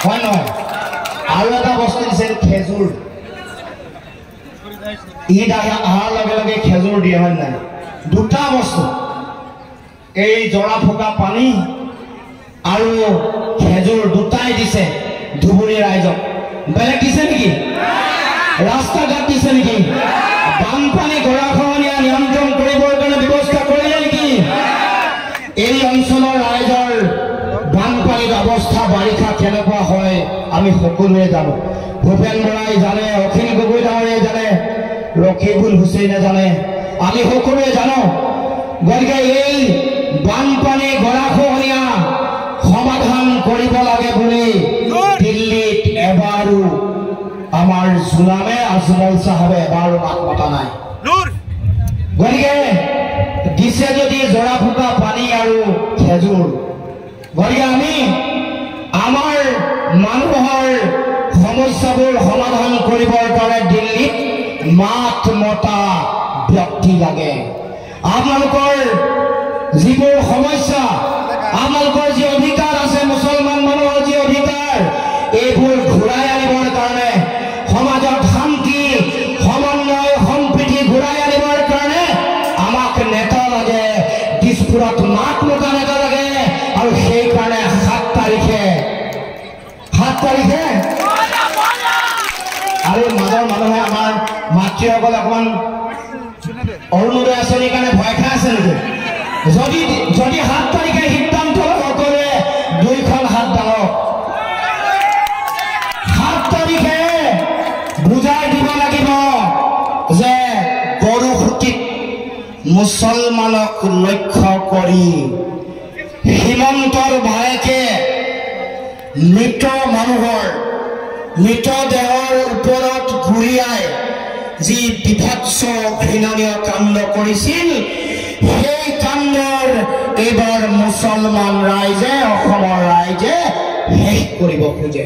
হয় নহয় আৰু এটা বস্তু দিছে খেজুৰ ঈদ অহাৰ লগে লগে খেজুৰ দিয়ে হয় নাই দুটা বস্তু এই জৰা ফুকা পানী আৰু খেজুৰ দুটাই দিছে ধুবুৰী ৰাইজক বেলেগ দিছে নেকি ৰাস্তা ঘাট দিছে নেকি বানপানী গৰাখহনীয়া নিয়ন্ত্ৰণ কৰিবৰ কাৰণে ব্যৱস্থা কৰিলে নেকি এই অঞ্চলৰ ৰাইজৰ বানপানীৰ অৱস্থা বাৰিষা কেনেকুৱা হয় আমি সকলোৱে জানো ভূপেন বৰাই জানে অখিল গগৈ ডাঙৰীয়াই জানে ৰকিবুল হুছেইনে জানে আমি সকলোৱে জানো গতিকে এই বানপানী গৰাখহনীয়া সমাধান কৰিব লাগে বুলি দিল্লীত এবাৰো আমাৰ জোনামে আজমল চাহাবে এবাৰো মাত মতা নাই গতিকে দিছে যদি জৰা ফুকা পানী আৰু খেজুৰ গতিকে আমি আমাৰ মানুহৰ সমস্যাবোৰ সমাধান কৰিবৰ কাৰণে দিল্লীত মাত মতা ব্যক্তি লাগে আপোনালোকৰ যিবোৰ সমস্যা আপোনালোকৰ যি অধিকাৰ আছে মুছলমান মানুহৰ যি অধিকাৰ এইবোৰ ঘূৰাই আনিবৰ কাৰণে সমাজত শান্তি সমন্বয় সম্প্ৰীতি ঘূৰাই আনিবৰ কাৰণে আমাক নেতা লাগে দিছপুৰত মাত মতা নেতা লাগে আৰু সেইকাৰণে 7 তাৰিখে আৰু মাজৰ মানুহে আমাৰ মাতৃসকল অকমান অৰুণোদয় আঁচনিৰ কাৰণে ভয় খাই আছে নেকি যদি 7 তাৰিখে সিদ্ধান্ত সকলোৱে 2খন হাত দাঙক 7 তাৰিখে বুজাই দিব লাগিব যে গৰুখুটিত মুছলমানক লক্ষ্য কৰি হিমন্তৰ ভায়েকে মৃত মানুহৰ মৃতদেহৰ ওপৰত ঘূৰিয়াই যি বিভৎস ঘৃণনীয় কাণ্ড কৰিছিল সেই কাণ্ডৰ এইবাৰ মুছলমান ৰাইজে অসমৰ ৰাইজে শেষ কৰিব খোজে